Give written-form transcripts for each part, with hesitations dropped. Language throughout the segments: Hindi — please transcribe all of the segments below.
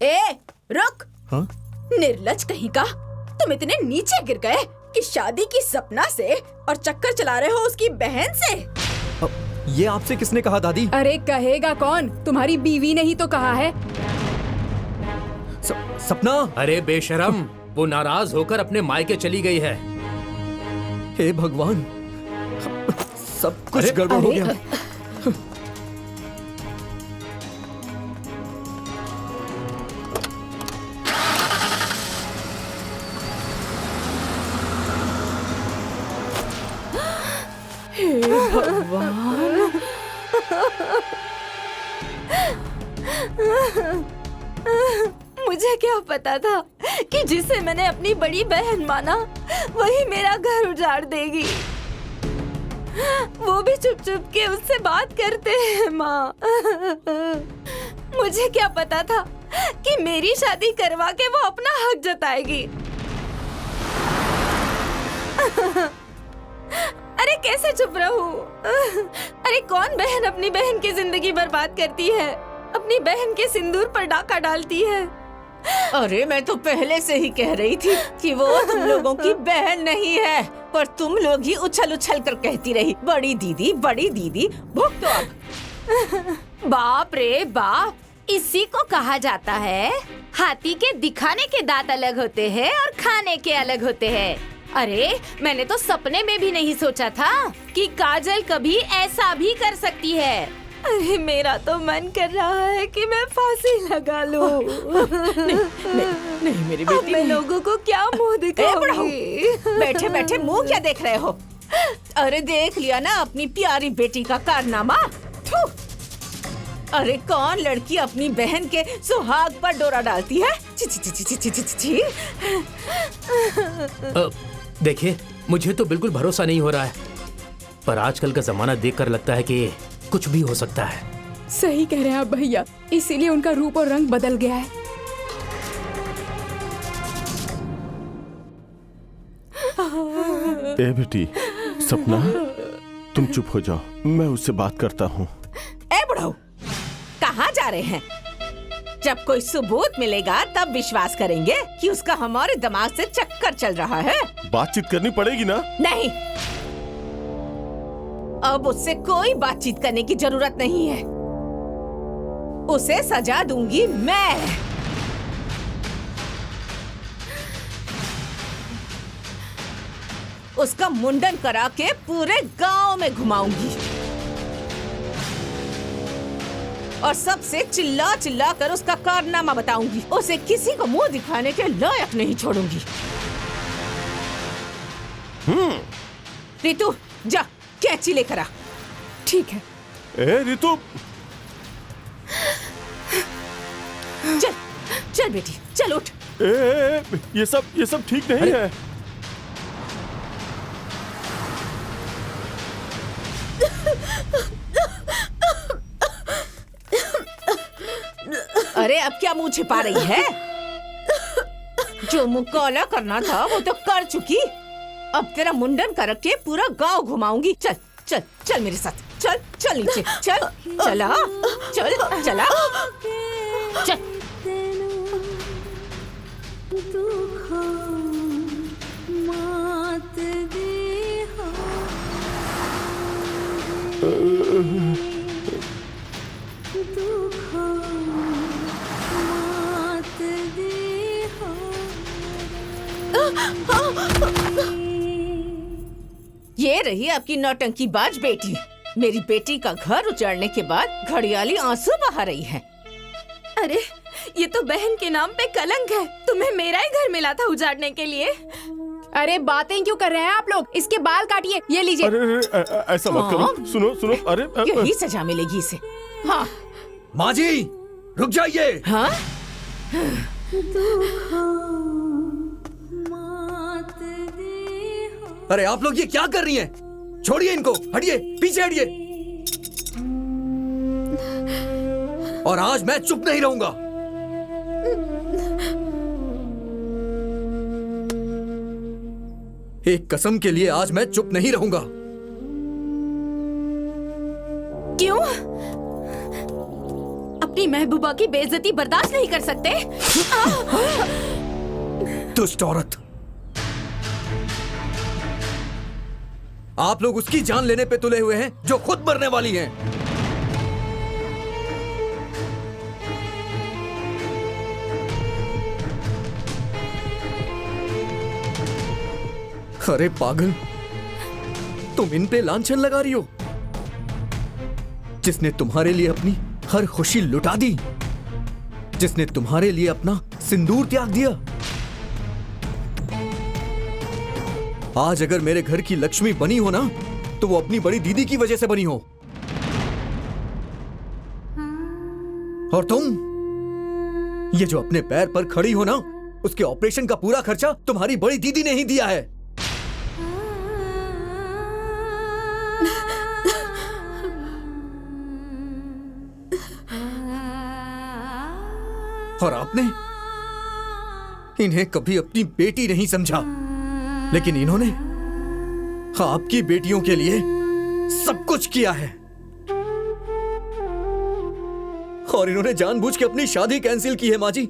ए, रुक। हाँ? निर्लज्ज कहीं का, तुम इतने नीचे गिर गए कि शादी की सपना से और चक्कर चला रहे हो उसकी बहन से। ये आपसे किसने कहा दादी? अरे कहेगा कौन, तुम्हारी बीवी ने ही तो कहा है। सपना। अरे बेशरम, वो नाराज होकर अपने मायके चली गई है। हे भगवान, सब कुछ गड़बड़ हो गया। मुझे क्या पता था कि जिसे मैंने अपनी बड़ी बहन माना वही मेरा घर उजाड़ देगी। वो भी चुप चुप के उससे बात करते हैं माँ। मुझे क्या पता था कि मेरी शादी करवा के वो अपना हक जताएगी। अरे कैसे चुप रहूं? अरे कौन बहन अपनी बहन की जिंदगी बर्बाद करती है, अपनी बहन के सिंदूर पर डाका डालती है। अरे मैं तो पहले से ही कह रही थी कि वो तुम लोगों की बहन नहीं है, पर तुम लोग ही उछल उछल कर कहती रही बड़ी दीदी बड़ी दीदी। भुगतो अब। बाप रे बाप, इसी को कहा जाता है हाथी के दिखाने के दांत अलग होते हैं और खाने के अलग होते हैं। अरे मैंने तो सपने में भी नहीं सोचा था कि काजल कभी ऐसा भी कर सकती है। अरे मेरा तो मन कर रहा है कि मैं फांसी लगा लूं। नहीं मेरी अब बेटी, मैं लोगों को क्या मुंह दिखाऊंगी? बैठे बैठे मुंह क्या देख रहे हो? अरे देख लिया ना अपनी प्यारी बेटी का कारनामा। थू। अरे कौन लड़की अपनी बहन के सुहाग पर डोरा डालती है? ची ची ची ची ची ची ची। देखिए, मुझे तो बिल्कुल भरोसा नहीं हो रहा है, पर आजकल का जमाना देखकर लगता है कि कुछ भी हो सकता है। सही कह रहे हैं आप भैया, इसीलिए उनका रूप और रंग बदल गया है। ए बेटी सपना, तुम चुप हो जाओ, मैं उससे बात करता हूँ। ए बुढ़ऊ, कहाँ जा रहे हैं? जब कोई सबूत मिलेगा तब विश्वास करेंगे कि उसका हमारे दिमाग से चक्कर चल रहा है। बातचीत करनी पड़ेगी ना? नहीं, अब उससे कोई बातचीत करने की जरूरत नहीं है। उसे सजा दूंगी मैं। उसका मुंडन करा के पूरे गांव में घुमाऊंगी और सबसे चिल्ला चिल्ला कर उसका कारनामा बताऊंगी। उसे किसी को मुंह दिखाने के लायक नहीं छोड़ूंगी। रितु जा, कैंची लेकर आ। ठीक है। ए रितु, चल चल बेटी, चल उठ। ये सब ठीक नहीं है। अरे अब क्या मुंह छिपा रही है? जो मुंह काला करना था वो तो कर चुकी। अब तेरा मुंडन करके पूरा गांव घुमाऊंगी। चल चल चल मेरे साथ, चल चल नीचे, चल चला, चल चला, चल। ये रही आपकी नौटंकीबाज बेटी। मेरी बेटी का घर उजाड़ने के बाद घड़ियाली आंसू बहा रही है। अरे ये तो बहन के नाम पे कलंक है। तुम्हें मेरा ही घर मिला था उजाड़ने के लिए। अरे बातें क्यों कर रहे हैं आप लोग? इसके बाल काटिए, ये लीजिए। अरे ऐसा मत करो। सुनो सुनो, अरे यही सजा मिलेगी इसे। हाँ माँ जी, रुक जाइए। हाँ, अरे आप लोग ये क्या कर रही हैं? छोड़िए इनको, हटिए, पीछे हटिए। और आज मैं चुप नहीं रहूंगा। एक कसम के लिए आज मैं चुप नहीं रहूंगा। क्यों? अपनी महबूबा की बेइज्जती बर्दाश्त नहीं कर सकते? दुष्ट औरत, आप लोग उसकी जान लेने पे तुले हुए हैं जो खुद मरने वाली है। अरे पागल, तुम इन पे लांछन लगा रही हो। जिसने तुम्हारे लिए अपनी हर खुशी लुटा दी, जिसने तुम्हारे लिए अपना सिंदूर त्याग दिया, आज अगर मेरे घर की लक्ष्मी बनी हो ना, तो वो अपनी बड़ी दीदी की वजह से बनी हो। और तुम, ये जो अपने पैर पर खड़ी हो ना, उसके ऑपरेशन का पूरा खर्चा तुम्हारी बड़ी दीदी ने ही दिया है। और आपने इन्हें कभी अपनी बेटी नहीं समझा, लेकिन इन्होंने आपकी बेटियों के लिए सब कुछ किया है। और इन्होंने जानबूझ के अपनी शादी कैंसिल की है माँ जी,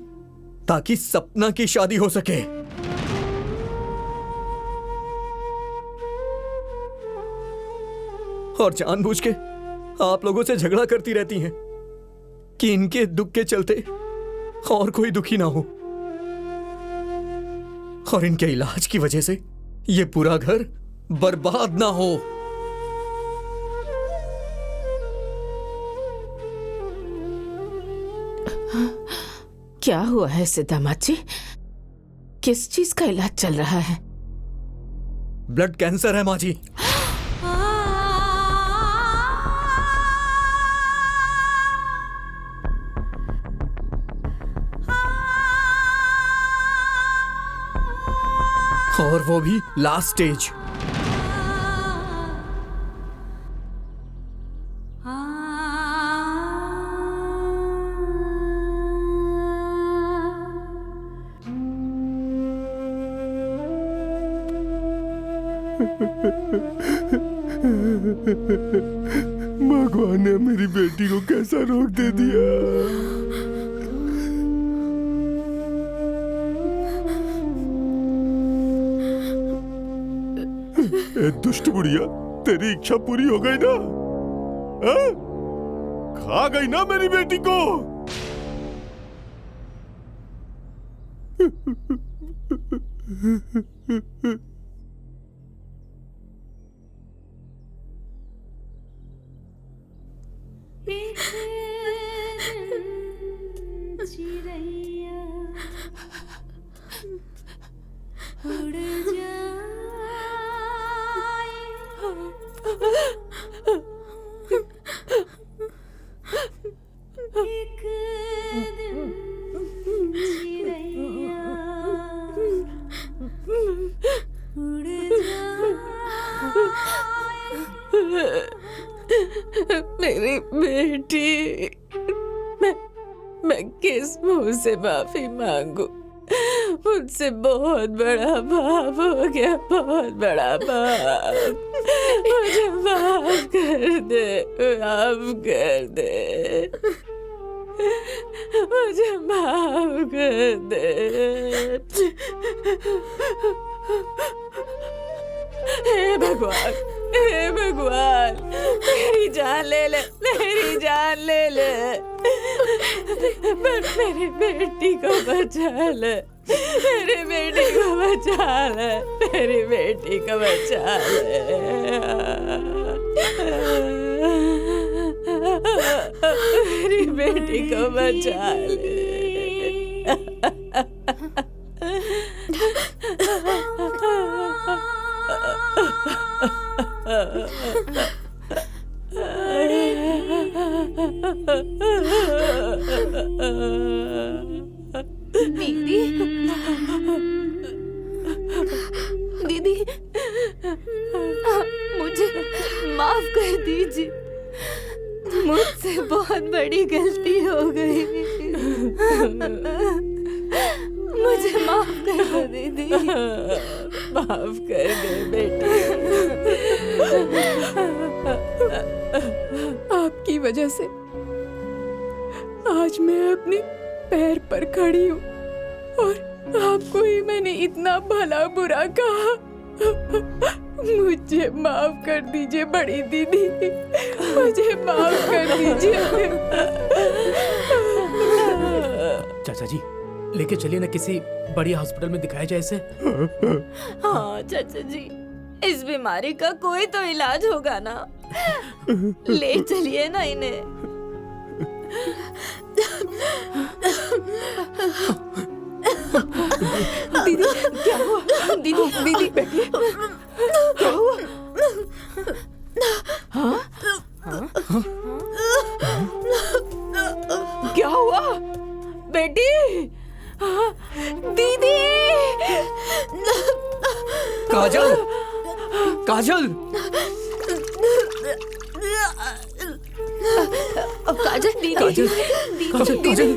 ताकि सपना की शादी हो सके। और जानबूझ के आप लोगों से झगड़ा करती रहती हैं कि इनके दुख के चलते और कोई दुखी ना हो। और इनके इलाज की वजह से ये पूरा घर बर्बाद ना हो। क्या हुआ है सिद्धामात जी? किस चीज का इलाज चल रहा है? ब्लड कैंसर है माँ जी। और वो भी लास्ट स्टेज। भगवान ने मेरी बेटी को कैसा रोक दे दिया। ए दुष्ट बुढ़िया, तेरी इच्छा पूरी हो गई ना? आ? खा गई ना मेरी बेटी को? मेरी बेटी, मैं किस मुंह से माफी मांगू? मुझसे बहुत बड़ा पाप हो गया, बहुत बड़ा पाप। मुझे माफ कर दे, माफ कर दे, मुझे माफ कर दे। हे भगवान, हे भगवान, मेरी जान ले ले, मेरी जान ले ले, पर मेरी बेटी को बचा ले, मेरी बेटी को बचा ले, मेरी बेटी को बचा ले, मेरी बेटी को बचा ले। दीदी, दीदी, मुझे माफ कर दीजिए, मुझसे बहुत बड़ी गलती हो गई। मुझे माफ कर दो दीदी। माफ कर दे बेटी। आपकी वजह से आज मैं अपने पैर पर खड़ी हूँ और आपको ही मैंने इतना भला बुरा कहा। मुझे माफ कर दीजिए बड़ी दीदी, मुझे माफ कर दीजिए। चाचा जी, लेके चलिए ना किसी बढ़िया हॉस्पिटल में दिखाया जाए इसे। हाँ चाचा जी, इस बीमारी का कोई तो इलाज होगा ना। ले चलिए ना इन्हें। दीदी क्या हुआ? दीदी दीदी बैठिए। क्या हुआ? हाँ? हाँ? क्या हुआ बेटी? हाँ? दीदी काजल, काजल, काजल दीदी, काजल, काजल, काजल।